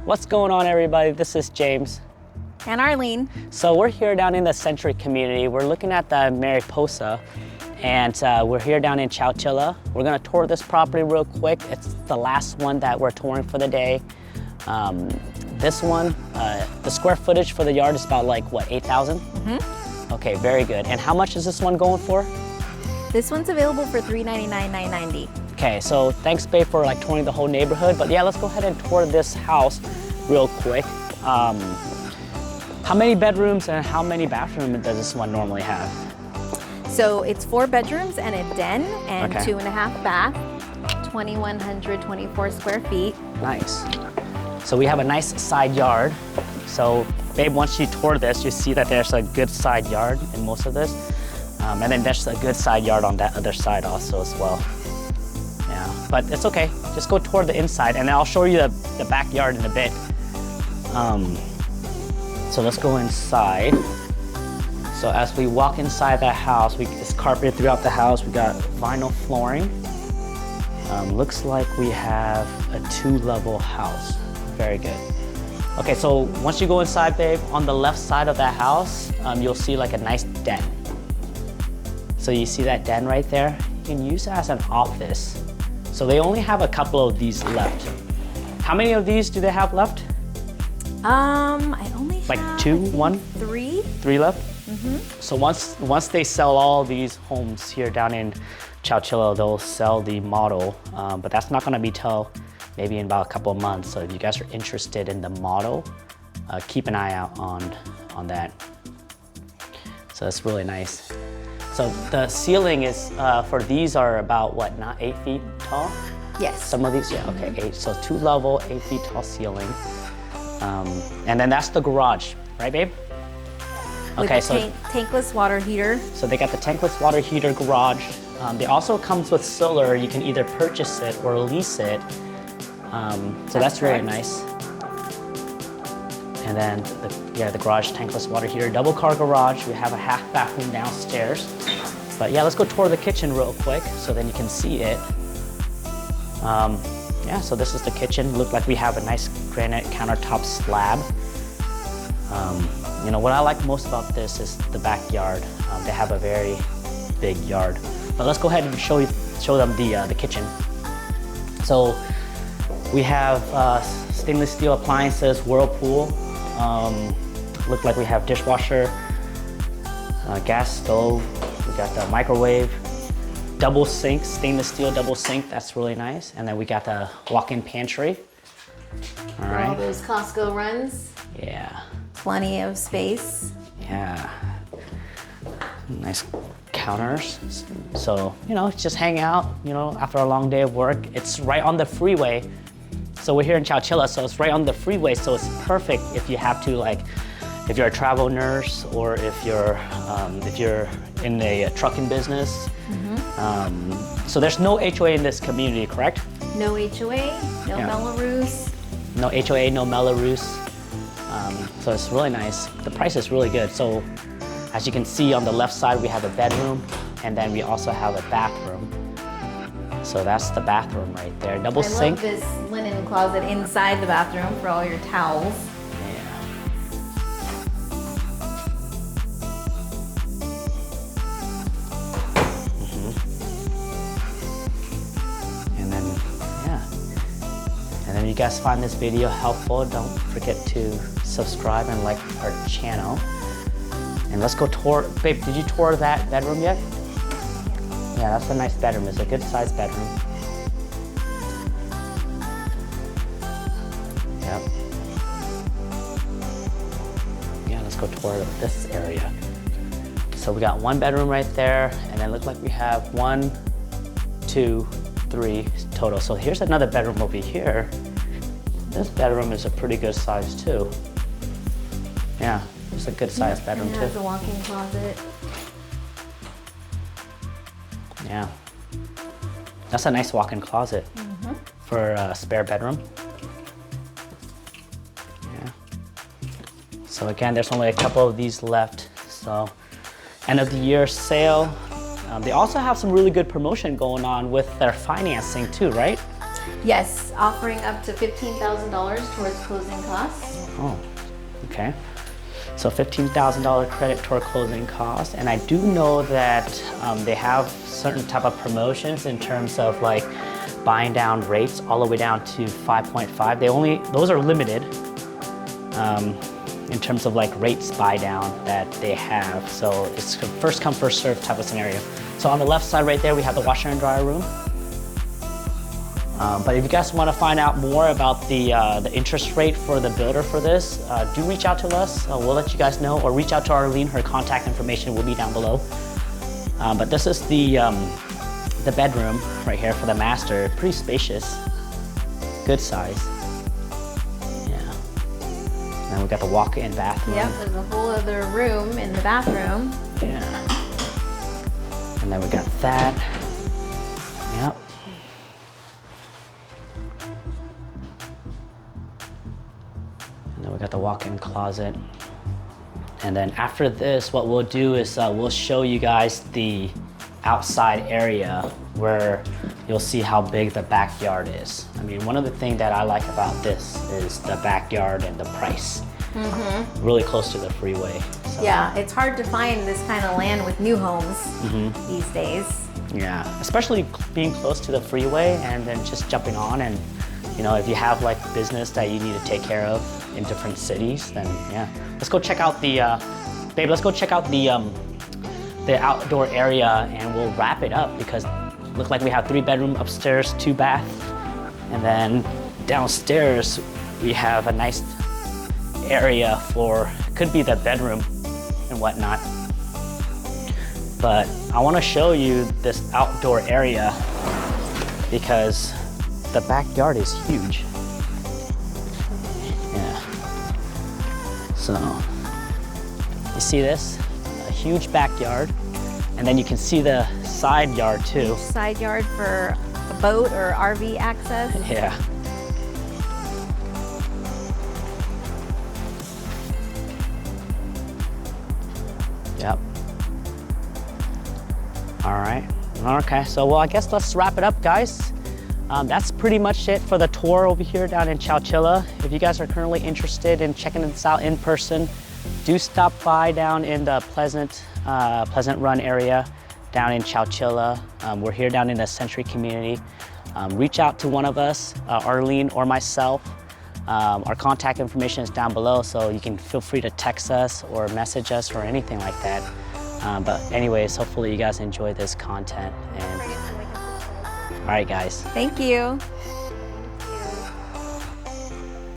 What's going on, everybody? This is James. And Arlene. So we're here down in the Century community. We're looking at the Mariposa, and we're here down in Chowchilla. We're gonna tour this property real quick. It's the last one that we're touring for the day. This one, the square footage for the yard is about like, what, 8,000? Mm-hmm. Okay, very good. And how much is this one going for? This one's available for $399, $990. Okay, so thanks, babe, for like touring the whole neighborhood. But yeah, let's go ahead and tour this house real quick. How many bedrooms and how many bathrooms does this one normally have? So it's 4 bedrooms and a den and Okay. 2.5 bath, 2,124 square feet. Nice. So we have a nice side yard. So babe, once you tour this, you see that there's a good side yard in most of this. And then there's a good side yard on that other side also as well. Yeah, but it's okay. Just go toward the inside and I'll show you the backyard in a bit. So let's go inside. So as we walk inside that house, it's carpeted throughout the house. We got vinyl flooring. Looks like we have a 2-level house. Very good. Okay, so once you go inside, babe, on the left side of that house, you'll see like a nice den. So you see that den right there? You can use it as an office. So they only have a couple of these left. How many of these do they have left? I only Like have 2, 1? 3. 3 left? Mm-hmm. So once they sell all these homes here down in Chowchilla, they'll sell the model, but that's not gonna be till maybe in about a couple of months. So if you guys are interested in the model, keep an eye out on that. So that's really nice. So the ceiling is, for these are about what, not 8 feet tall? Yes. Some of these, yeah, okay, 8. So 2-level, 8 feet tall ceiling. And then that's the garage, right, babe? With Okay, the so tankless water heater. so they got the tankless water heater garage. They also comes with solar. You can either purchase it or lease it. So that's really correct. nice. And then the garage tankless water heater, double car garage. We have a half bathroom downstairs. But yeah, let's go tour the kitchen real quick so then you can see it. Yeah, so this is the kitchen. Look like we have a nice granite countertop slab. You know, what I like most about this is the backyard. They have a very big yard. But let's go ahead and show them the kitchen. So we have stainless steel appliances, Whirlpool. Look like we have dishwasher, gas stove. We got the microwave, double sink, stainless steel double sink. That's really nice. And then we got the walk-in pantry. All right. All those Costco runs. Yeah. Plenty of space. Yeah. Nice counters. So, you know, just hang out, you know, after a long day of work. It's right on the freeway. So we're here in Chowchilla, so it's right on the freeway. So it's perfect if you have to, like, if you're a travel nurse or if you're in a trucking business. Mm-hmm. So there's no HOA in this community, correct? No HOA, no Yeah. Melrose. No HOA, no Melrose. So it's really nice. The price is really good. So as you can see on the left side, we have a bedroom and then we also have a bathroom. So that's the bathroom right there. Double sink. I love this linen closet inside the bathroom for all your towels. Yeah. And then, yeah. And then if you guys find this video helpful, don't forget to subscribe and like our channel. And let's go tour. Babe, did you tour that bedroom yet? Yeah, that's a nice bedroom. It's a good sized bedroom. Yep. Yeah, let's go tour this area. So we got 1 bedroom right there, and then look like we have 1, 2, 3 total. So here's another bedroom over here. This bedroom is a pretty good size too. Yeah, it's a good sized bedroom It too. has a walk-in closet. Yeah. That's a nice walk-in closet for a spare bedroom. Yeah. So again, there's only a couple of these left. So end of the year sale. They also have some really good promotion going on with their financing too, right? Yes, offering up to $15,000 towards closing costs. Oh, okay. So $15,000 credit toward closing costs. And I do know that they have certain type of promotions in terms of like buying down rates all the way down to 5.5. Those are limited in terms of like rates buy down that they have. So it's a first come, first serve type of scenario. So on the left side right there, we have the washer and dryer room. But if you guys want to find out more about the interest rate for the builder for this, do reach out to us. We'll let you guys know, or reach out to Arlene. Her contact information will be down below. But this is the bedroom right here for the master. Pretty spacious, good size. Yeah. And we got the walk-in bathroom. Yep, there's a whole other room in the bathroom. Yeah. And then we got that. Yep. And then we got the walk-in closet. And then after this, what we'll do is we'll show you guys the outside area where you'll see how big the backyard is. I mean, one of the things that I like about this is the backyard and the price. Really close to the freeway. So. Yeah, it's hard to find this kind of land with new homes these days. Yeah, especially being close to the freeway and then just jumping on, and you know, if you have like business that you need to take care of in different cities, then yeah. Let's go check out the, babe, let's go check out the outdoor area and we'll wrap it up, because it looks like we have 3-bedroom upstairs, 2-bath, and then downstairs we have a nice area for, could be the bedroom and whatnot. But I want to show you this outdoor area because the backyard is huge. Yeah. So, you see this? A huge backyard. And then you can see the side yard too. Side yard for a boat or RV access. Yeah. Yep. All right. Okay, so well, I guess let's wrap it up, guys. That's pretty much it for the tour over here down in Chowchilla. If you guys are currently interested in checking this out in person, do stop by down in the Pheasant Run area down in Chowchilla. We're here down in the Century community. Reach out to one of us, Arlene or myself. Our contact information is down below, so you can feel free to text us or message us or anything like that. But anyways, hopefully you guys enjoy this content. And all right, guys. Thank you.